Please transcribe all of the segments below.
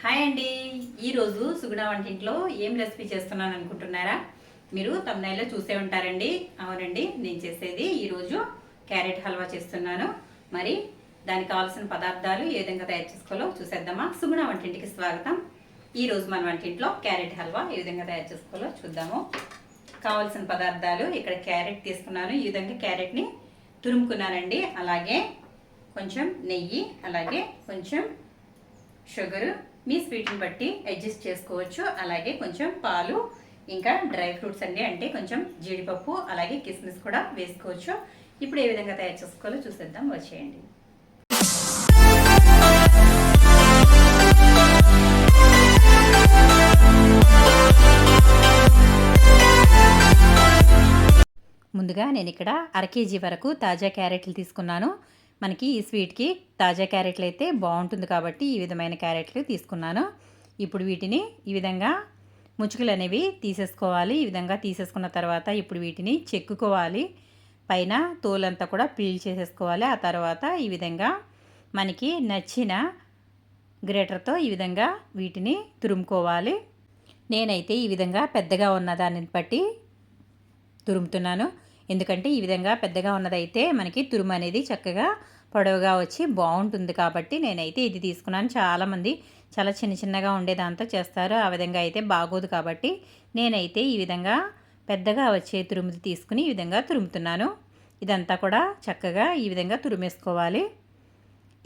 Hi అండి. ఈరోజు సుగుణ వంటింట్లో ఏం రెసిపీ చేస్తున్నాను అనుకుంటున్నారా? మీరు తమ్నైల్లో చూసే ఉంటారండి. అవునండి, నేను చేసేది ఈరోజు క్యారెట్ హల్వా చేస్తున్నాను. మరి దానికి కావాల్సిన పదార్థాలు ఏ విధంగా తయారు చేసుకోవాలో చూసేద్దామా? సుగుణ వంటింటికి స్వాగతం. ఈరోజు మన వంటింట్లో క్యారెట్ హల్వా ఏ విధంగా తయారు చేసుకోవాలో చూద్దాము. కావాల్సిన పదార్థాలు ఇక్కడ క్యారెట్ తీసుకున్నాను. ఈ విధంగా క్యారెట్ని తురుముకున్నానండి. అలాగే కొంచెం నెయ్యి, అలాగే కొంచెం షుగరు, మీ స్వీట్ని బట్టి అడ్జస్ట్ చేసుకోవచ్చు. అలాగే కొంచెం పాలు, ఇంకా డ్రై ఫ్రూట్స్ అండి, అంటే కొంచెం జీడిపప్పు, అలాగే కిస్మిస్ కూడా వేసుకోవచ్చు. ఇప్పుడు ఏ విధంగా తయారు చేసుకోవాలో చూసేద్దాం, వచ్చేయండి. ముందుగా నేను ఇక్కడ 1/2 కేజీ వరకు తాజా క్యారెట్లు తీసుకున్నాను. మనకి ఈ స్వీట్కి తాజా క్యారెట్లు అయితే బాగుంటుంది కాబట్టి ఈ విధమైన క్యారెట్లు తీసుకున్నాను. ఇప్పుడు వీటిని ఈ విధంగా ముచ్చుకలు అనేవి తీసేసుకోవాలి. ఈ విధంగా తీసేసుకున్న తర్వాత ఇప్పుడు వీటిని చెక్కుకోవాలి. పైన తోలంతా కూడా పీల్ చేసేసుకోవాలి. ఆ తర్వాత ఈ విధంగా మనకి నచ్చిన గ్రేటర్తో ఈ విధంగా వీటిని తురుముకోవాలి. నేనైతే ఈ విధంగా పెద్దగా ఉన్న దానిని బట్టి తురుముతున్నాను. ఎందుకంటే ఈ విధంగా పెద్దగా ఉన్నదైతే మనకి తురుము అనేది చక్కగా పొడవుగా వచ్చి బాగుంటుంది కాబట్టి నేనైతే ఇది తీసుకున్నాను. చాలామంది చాలా చిన్న చిన్నగా ఉండేదాంతో చేస్తారు, ఆ విధంగా అయితే బాగోదు కాబట్టి నేనైతే ఈ విధంగా పెద్దగా వచ్చే తురుముది తీసుకుని ఈ విధంగా తురుముతున్నాను. ఇదంతా కూడా చక్కగా ఈ విధంగా తురిమేసుకోవాలి.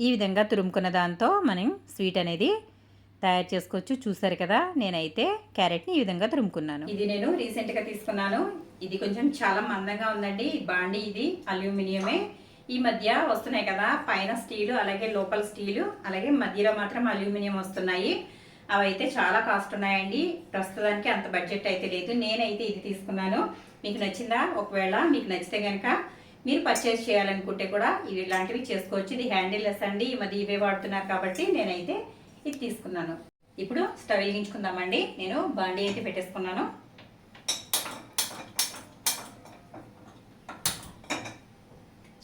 ఈ విధంగా తురుముకున్న దాంతో మనం స్వీట్ అనేది తయారు చేసుకోవచ్చు. చూసారు కదా, నేనైతే క్యారెట్ని ఈ విధంగా తురుముకున్నాను. ఇది నేను రీసెంట్గా తీసుకున్నాను. ఇది కొంచెం చాలా మందంగా ఉందండి. బాండి ఇది అల్యూమినియమే. ఈ మధ్య వస్తున్నాయి కదా, పైన స్టీలు, అలాగే లోపల స్టీలు, అలాగే మధ్యలో మాత్రం అల్యూమినియం వస్తున్నాయి. అవైతే చాలా కాస్ట్ ఉన్నాయండి. ప్రస్తుతానికి అంత బడ్జెట్ అయితే లేదు. నేనైతే ఇది తీసుకున్నాను. మీకు నచ్చిందా? ఒకవేళ మీకు నచ్చితే కనుక మీరు పర్చేస్ చేయాలనుకుంటే కూడా ఇవి ఇలాంటివి చేసుకోవచ్చు. ఇది హ్యాండిల్లెస్ అండి. ఈ మధ్య ఇవే వాడుతున్నారు కాబట్టి నేనైతే ఇది తీసుకున్నాను. ఇప్పుడు స్టవ్ వెలిగించుకుందామండి. నేను బాండీ అయితే పెట్టేసుకున్నాను.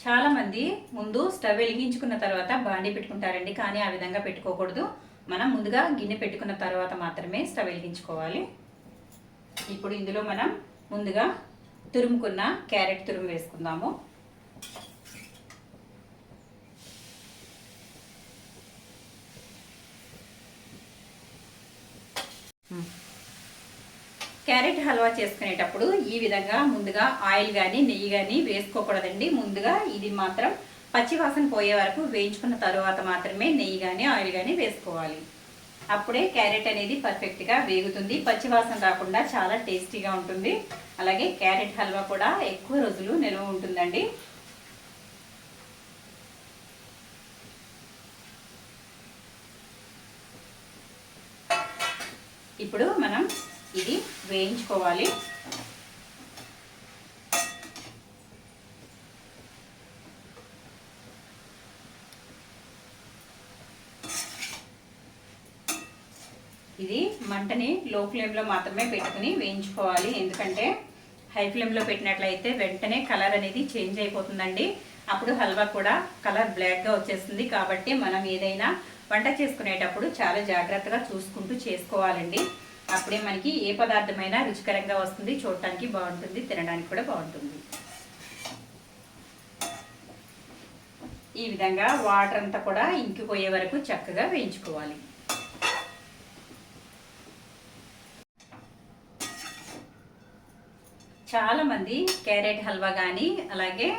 చాలామంది ముందు స్టవ్ వెలిగించుకున్న తర్వాత బాండీ పెట్టుకుంటారండి, కానీ ఆ విధంగా పెట్టుకోకూడదు. మనం ముందుగా గిన్నె పెట్టుకున్న తర్వాత మాత్రమే స్టవ్ వెలిగించుకోవాలి. ఇప్పుడు ఇందులో మనం ముందుగా తురుముకున్న క్యారెట్ తురుము వేసుకుందాము. క్యారెట్ హల్వా చేసుకునేటప్పుడు ఈ విధంగా ముందుగా ఆయిల్ కానీ నెయ్యి కానీ వేసుకోకూడదండి. ముందుగా ఇది మాత్రం పచ్చివాసన పోయే వరకు వేయించుకున్న తర్వాత మాత్రమే నెయ్యి కానీ ఆయిల్ కానీ వేసుకోవాలి. అప్పుడే క్యారెట్ అనేది పర్ఫెక్ట్గా వేగుతుంది. పచ్చివాసన రాకుండా చాలా టేస్టీగా ఉంటుంది. అలాగే క్యారెట్ హల్వా కూడా ఎక్కువ రోజులు నిల్వ ఉంటుందండి. ఇప్పుడు మనం ఇది వేయించుకోవాలి. ఇది మంటని లో ఫ్లేమ్లో మాత్రమే పెట్టుకుని వేయించుకోవాలి. ఎందుకంటే హై ఫ్లేమ్లో పెట్టినట్లయితే వెంటనే కలర్ అనేది చేంజ్ అయిపోతుందండి. అప్పుడు హల్వా కూడా కలర్ బ్లాక్గా వచ్చేస్తుంది. కాబట్టి మనం ఏదైనా వంట చేసుకునేటప్పుడు చాలా జాగ్రత్తగా చూసుకుంటూ చేసుకోవాలండి. అప్పుడే మనకి ఏ పదార్థమైనా రుచికరంగా వస్తుంది, చూడటానికి బాగుంటుంది, తినడానికి కూడా బాగుంటుంది. ఈ విధంగా వాటర్ అంతా కూడా ఇంకిపోయే వరకు చక్కగా వేయించుకోవాలి. చాలామంది క్యారెట్ హల్వా కానీ, అలాగే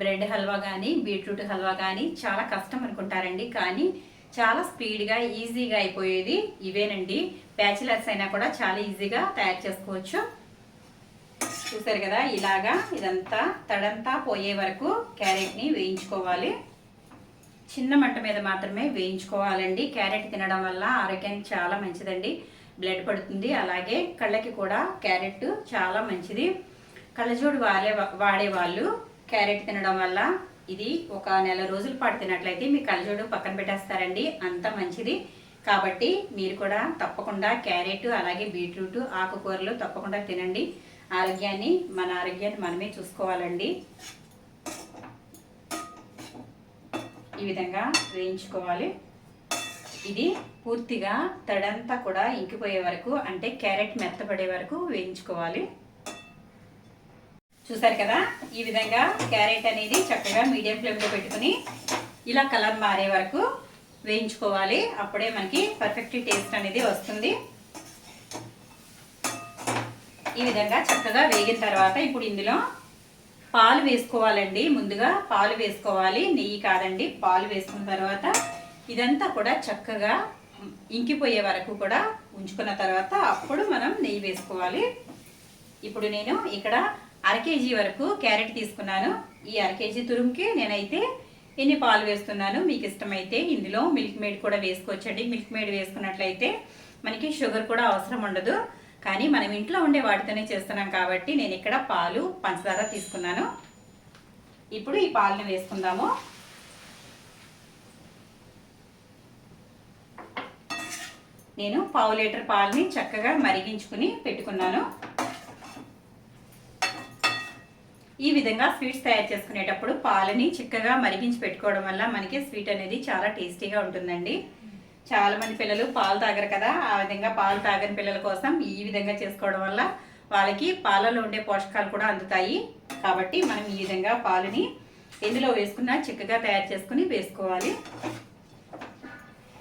బ్రెడ్ హల్వా కానీ, బీట్రూట్ హల్వా కానీ చాలా కష్టం అనుకుంటారండి. కానీ చాలా స్పీడ్గా ఈజీగా అయిపోయేది ఇవేనండి. బ్యాచిలర్స్ అయినా కూడా చాలా ఈజీగా తయారు చేసుకోవచ్చు. చూసారు కదా, ఇలాగా ఇదంతా తడంతా పోయే వరకు క్యారెట్ని వేయించుకోవాలి. చిన్న మంట మీద మాత్రమే వేయించుకోవాలండి. క్యారెట్ తినడం వల్ల ఆరోగ్యానికి చాలా మంచిదండి. బ్లడ్ పడుతుంది. అలాగే కళ్ళకి కూడా క్యారెట్ చాలా మంచిది. కళ్ళజోడు వాడేవాళ్ళు క్యారెట్ తినడం వల్ల ఇది ఒక నెల రోజుల పాటు తినట్లయితే మీ కళ్ళజోడు పక్కన పెట్టేస్తారండి, అంత మంచిది. కాబట్టి మీరు కూడా తప్పకుండా క్యారెట్, అలాగే బీట్రూట్, ఆకుకూరలు తప్పకుండా తినండి. మన ఆరోగ్యాన్ని మనమే చూసుకోవాలండి. ఈ విధంగా వేయించుకోవాలి. ఇది పూర్తిగా తడంతా కూడా ఇంకిపోయే వరకు, అంటే క్యారెట్ మెత్తపడే వరకు వేయించుకోవాలి. చూసారు కదా, ఈ విధంగా క్యారెట్ అనేది చక్కగా మీడియం ఫ్లేమ్లో పెట్టుకుని ఇలా కలర్ మారే వరకు వేయించుకోవాలి. అప్పుడే మనకి పర్ఫెక్ట్ టేస్ట్ అనేది వస్తుంది. ఈ విధంగా చక్కగా వేగిన తర్వాత ఇప్పుడు ఇందులో పాలు వేసుకోవాలండి. ముందుగా పాలు వేసుకోవాలి, నెయ్యి కాదండి. పాలు వేసుకున్న తర్వాత ఇదంతా కూడా చక్కగా ఇంకిపోయే వరకు కూడా ఉంచుకున్న తర్వాత అప్పుడు మనం నెయ్యి వేసుకోవాలి. ఇప్పుడు నేను ఇక్కడ 1/2 కేజీ వరకు క్యారెట్ తీసుకున్నాను. ఈ 1/2 కేజీ తురుముకి నేనైతే ఎన్ని పాలు వేస్తున్నాను, మీకు ఇష్టమైతే ఇందులో మిల్క్ మేడ్ కూడా వేసుకోవచ్చండి. మిల్క్ మేడ్ వేసుకున్నట్లయితే మనకి షుగర్ కూడా అవసరం ఉండదు. కానీ మనం ఇంట్లో ఉండే వాటితోనే చేస్తున్నాం కాబట్టి నేను ఇక్కడ పాలు, పంచదార తీసుకున్నాను. ఇప్పుడు ఈ పాలను వేసుకుందాము. నేను 1/2 లీటర్ పాలని చక్కగా మరిగించుకుని పెట్టుకున్నాను. ఈ విధంగా స్వీట్స్ తయారు చేసుకునేటప్పుడు పాలని చిక్కగా మరిగించి పెట్టుకోవడం వల్ల మనకి స్వీట్ అనేది చాలా టేస్టీగా ఉంటుందండి. చాలా మంది పిల్లలు పాలు తాగరు కదా, ఆ విధంగా పాలు తాగని పిల్లల కోసం ఈ విధంగా చేసుకోవడం వల్ల వాళ్ళకి పాలలో ఉండే పోషకాలు కూడా అందుతాయి. కాబట్టి మనం ఈ విధంగా పాలని ఎందులో వేసుకున్నా చిక్కగా తయారు చేసుకుని వేసుకోవాలి.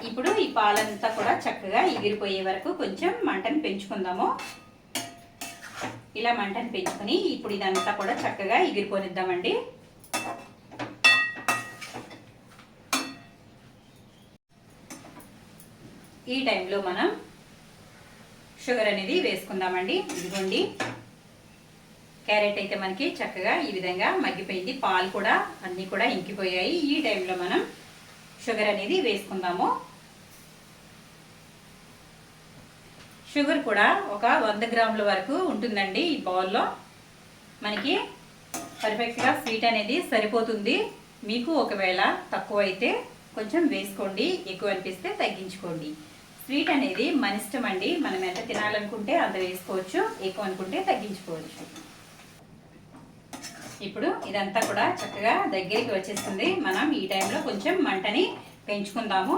ఇప్పుడు ఈ పాలంతా కూడా చక్కగా ఎగిరిపోయే వరకు కొంచెం మంటను పెంచుకుందాము. ఇలా మంటను పెంచుకొని ఇప్పుడు ఇదంతా కూడా చక్కగా ఎగిరిపోనిద్దామండి. ఈ టైంలో మనం షుగర్ అనేది వేసుకుందామండి. ఇదిగోండి, క్యారెట్ అయితే మనకి చక్కగా ఈ విధంగా మగ్గిపోయింది, పాలు కూడా అన్నీ కూడా ఇంకిపోయాయి. ఈ టైంలో మనం షుగర్ అనేది వేసుకుందాము. షుగర్ కూడా ఒక 100 గ్రాముల వరకు ఉంటుందండి. ఈ బౌల్లో మనకి పర్ఫెక్ట్గా స్వీట్ అనేది సరిపోతుంది. మీకు ఒకవేళ తక్కువ అయితే కొంచెం వేసుకోండి, ఎక్కువ అనిపిస్తే తగ్గించుకోండి. స్వీట్ అనేది మన ఇష్టం అండి. మనం ఎంత తినాలనుకుంటే అంత వేసుకోవచ్చు, ఎక్కువ అనుకుంటే తగ్గించుకోవచ్చు. ఇప్పుడు ఇదంతా కూడా చక్కగా దగ్గరికి వచ్చేస్తుంది. మనం ఈ టైంలో కొంచెం మంటని పెంచుకుందాము.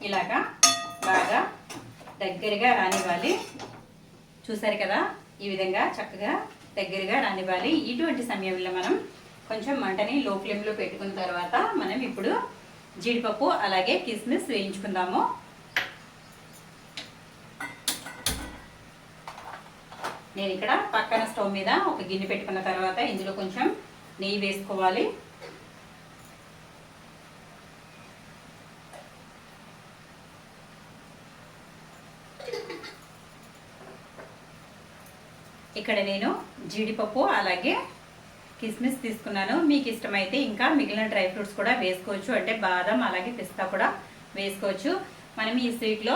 ఇలాగా బాగా దగ్గరగా రానివ్వాలి. చూసారు కదా, ఈ విధంగా చక్కగా దగ్గరగా రానివ్వాలి. ఇటువంటి సమయంలో మనం కొంచెం మంటని లో ఫ్లేమ్లో పెట్టుకున్న తర్వాత మనం ఇప్పుడు జీడిపప్పు అలాగే కిస్మిస్ వేయించుకుందాము. నేను ఇక్కడ పక్కన స్టవ్ మీద ఒక గిన్నె పెట్టుకున్న తర్వాత ఇందులో కొంచెం నెయ్యి వేసుకోవాలి. ఇక్కడ నేను జీడిపప్పు అలాగే కిస్మిస్ తీసుకున్నాను. మీకు ఇష్టమైతే ఇంకా మిగిలిన డ్రై ఫ్రూట్స్ కూడా వేసుకోవచ్చు, అంటే బాదం అలాగే పిస్తా కూడా వేసుకోవచ్చు. మనం ఈ స్వీట్లో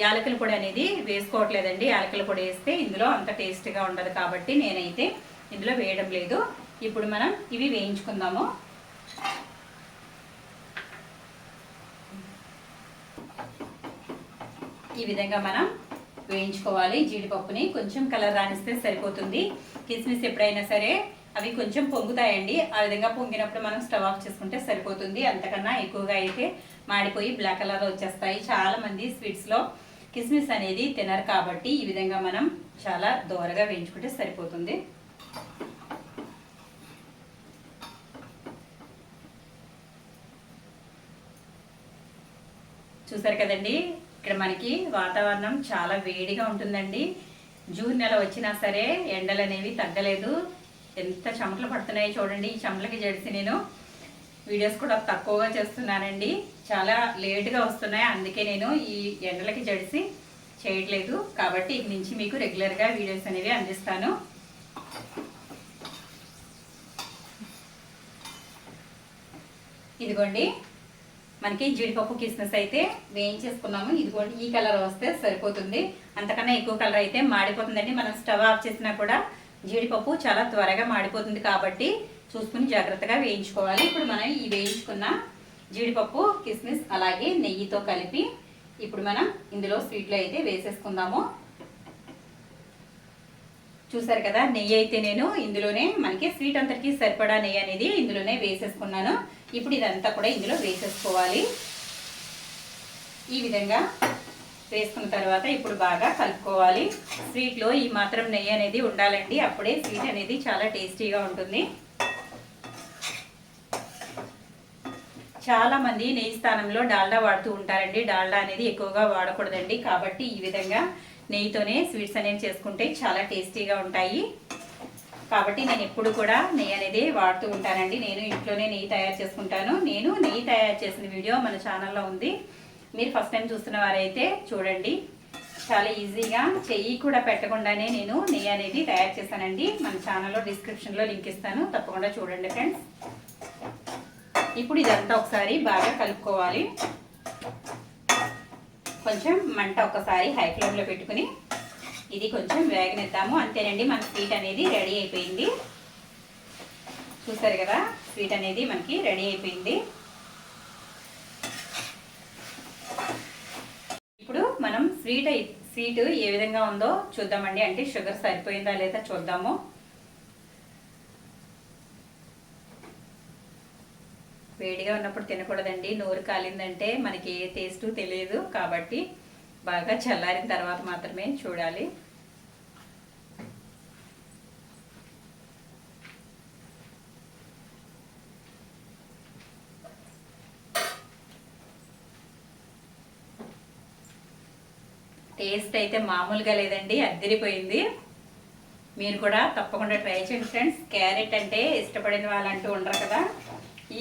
యాలకుల పొడి అనేది వేసుకోవట్లేదండి. యాలకుల పొడి వేస్తే ఇందులో అంత టేస్ట్గా ఉండదు కాబట్టి నేనైతే ఇందులో వేయడం లేదు. ఇప్పుడు మనం ఇవి వేయించుకుందాము. ఈ విధంగా మనం వేయించుకోవాలి. జీడిపప్పుని కొంచెం కలర్ రానిస్తే సరిపోతుంది. కిస్మిస్ ఎప్పుడైనా సరే అవి కొంచెం పొంగుతాయండి. ఆ విధంగా పొంగినప్పుడు మనం స్టవ్ ఆఫ్ చేసుకుంటే సరిపోతుంది. అంతకన్నా ఎక్కువగా అయితే మాడిపోయి బ్లాక్ కలర్లో వచ్చేస్తాయి. చాలా మంది స్వీట్స్లో కిస్మిస్ అనేది తినరు కాబట్టి ఈ విధంగా మనం చాలా దోరగా వేయించుకుంటే సరిపోతుంది. చూసారు కదండి, ఇక్కడ మనకి వాతావరణం చాలా వేడిగా ఉంటుందండి. జూన్ నెల వచ్చినా సరే ఎండలు అనేవి తగ్గలేదు. ఎంత చెమటలు పడుతున్నాయో చూడండి. ఈ చెమటలకి జడిసి నేను వీడియోస్ కూడా తక్కువగా చేస్తున్నానండి. చాలా లేట్గా వస్తున్నాయి, అందుకే నేను ఈ ఎండలకి జడిసి చేయట్లేదు. కాబట్టి ఇక నుంచి మీకు రెగ్యులర్గా వీడియోస్ అనేవి అందిస్తాను. ఇదిగోండి, మనకి జీడిపప్పు కిస్మిస్ అయితే వేయించేసుకున్నాము. ఇదిగోండి, ఈ కలర్ వస్తే సరిపోతుంది. అంతకన్నా ఎక్కువ కలర్ అయితే మాడిపోతుందండి. మనం స్టవ్ ఆఫ్ చేసినా కూడా జీడిపప్పు చాలా త్వరగా మాడిపోతుంది కాబట్టి చూసుకుని జాగ్రత్తగా వేయించుకోవాలి. ఇప్పుడు మనం ఈ వేయించుకున్న జీడిపప్పు కిస్మిస్ అలాగే నెయ్యితో కలిపి ఇప్పుడు మనం ఇందులో స్వీట్లో అయితే వేసేసుకుందాము. చూసారు కదా, నెయ్యి అయితే నేను ఇందులోనే మనకి స్వీట్ అంతటికి సరిపడా నెయ్యి అనేది ఇందులోనే వేసేసుకున్నాను. ఇప్పుడు ఇదంతా కూడా ఇందులో వేసేసుకోవాలి. ఈ విధంగా వేసుకున్న తర్వాత ఇప్పుడు బాగా కలుపుకోవాలి. స్వీట్లో ఈ మాత్రం నెయ్యి అనేది ఉండాలండి, అప్పుడే స్వీట్ అనేది చాలా టేస్టీగా ఉంటుంది. చాలామంది నెయ్యి స్థానంలో డాల్డా వాడుతూ ఉంటారండి. డాల్డా అనేది ఎక్కువగా వాడకూడదండి. కాబట్టి ఈ విధంగా నెయ్యితోనే స్వీట్స్ అనేవి చేసుకుంటే చాలా టేస్టీగా ఉంటాయి. కాబట్టి నేను ఎప్పుడు కూడా నెయ్యి అనేది వాడుతూ ఉంటానండి. నేను ఇంట్లోనే నెయ్యి తయారు చేసుకుంటాను. నేను నెయ్యి తయారు చేసిన వీడియో మన ఛానల్లో ఉంది. మీరు ఫస్ట్ టైం చూస్తున్న వారైతే చూడండి. చాలా ఈజీగా చెయ్యి కూడా పెట్టకుండానే నేను నెయ్యి అనేది తయారు చేశానండి. మన ఛానల్లో డిస్క్రిప్షన్లో లింక్ ఇస్తాను, తప్పకుండా చూడండి ఫ్రెండ్స్. ఇప్పుడు ఇదంతా ఒకసారి బాగా కలుపుకోవాలి. కొంచెం మంట ఒకసారి హై ఫ్లేమ్లో పెట్టుకుని ఇది కొంచెం వేగనిద్దాము. అంతేనండి, మన స్వీట్ అనేది రెడీ అయిపోయింది. చూసారు కదా, స్వీట్ అనేది మనకి రెడీ అయిపోయింది. ఇప్పుడు మనం స్వీట్ ఏ విధంగా ఉందో చూద్దామండి. అంటే షుగర్ సరిపోయిందా లేదా చూద్దాము. వేడిగా ఉన్నప్పుడు తినకూడదండి, నోరు కాలిందంటే మనకి ఏ టేస్ట్ తెలియదు. కాబట్టి బాగా చల్లారిన తర్వాత మాత్రమే చూడాలి. టేస్ట్ అయితే మామూలుగా లేదండి, అద్దరిపోయింది. మీరు కూడా తప్పకుండా ట్రై చేయండి ఫ్రెండ్స్. క్యారెట్ అంటే ఇష్టపడిన వాళ్ళంటూ ఉండరు కదా.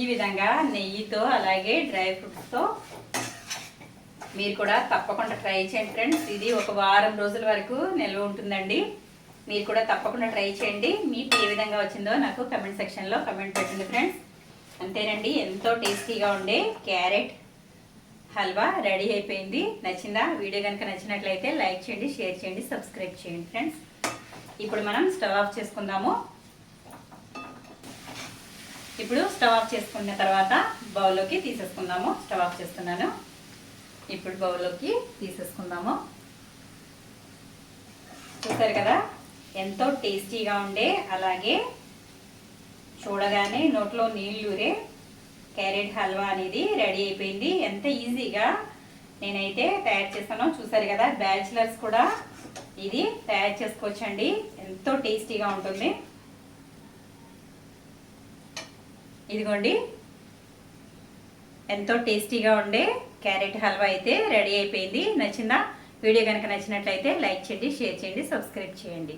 ఈ విధంగా నెయ్యితో అలాగే డ్రై ఫ్రూట్స్తో మీరు కూడా తప్పకుండా ట్రై చేయండి ఫ్రెండ్స్. ఇది ఒక వారం రోజుల వరకు నిల్వ ఉంటుందండి. మీరు కూడా తప్పకుండా ట్రై చేయండి. మీకు ఏ విధంగా వచ్చిందో నాకు కమెంట్ సెక్షన్లో కమెంట్ పెట్టండి ఫ్రెండ్స్. అంతేనండి, ఎంతో టేస్టీగా ఉండే క్యారెట్ హల్వా రెడీ అయిపోయింది. నచ్చిందా? వీడియో కనుక నచ్చినట్లయితే లైక్ చేయండి, షేర్ చేయండి, సబ్స్క్రైబ్ చేయండి ఫ్రెండ్స్. ఇప్పుడు మనం స్టవ్ ఆఫ్ చేసుకుందాము. ఇప్పుడు స్టవ్ ఆఫ్ చేసుకున్న తర్వాత బౌల్లోకి తీసేసుకుందాము. స్టవ్ ఆఫ్ చేస్తున్నాను. ఇప్పుడు బౌల్లోకి తీసేసుకుందాము. చూసారు కదా, ఎంతో టేస్టీగా ఉండే అలాగే చూడగానే నోట్లో నీళ్ళూరే క్యారెట్ హల్వా అనేది రెడీ అయిపోయింది. ఎంత ఈజీగా నేనైతే తయారు చేస్తానో చూసారు కదా. బ్యాచిలర్స్ కూడా ఇది తయారు చేసుకోవచ్చండి, ఎంతో టేస్టీగా ఉంటుంది. ఇదిగోండి, ఎంతో టేస్టీగా ఉండే క్యారెట్ హల్వా అయితే రెడీ అయిపోయింది. నచ్చిందా? వీడియో కనుక నచ్చినట్లయితే లైక్ చేయండి, షేర్ చేయండి, సబ్స్క్రైబ్ చేయండి.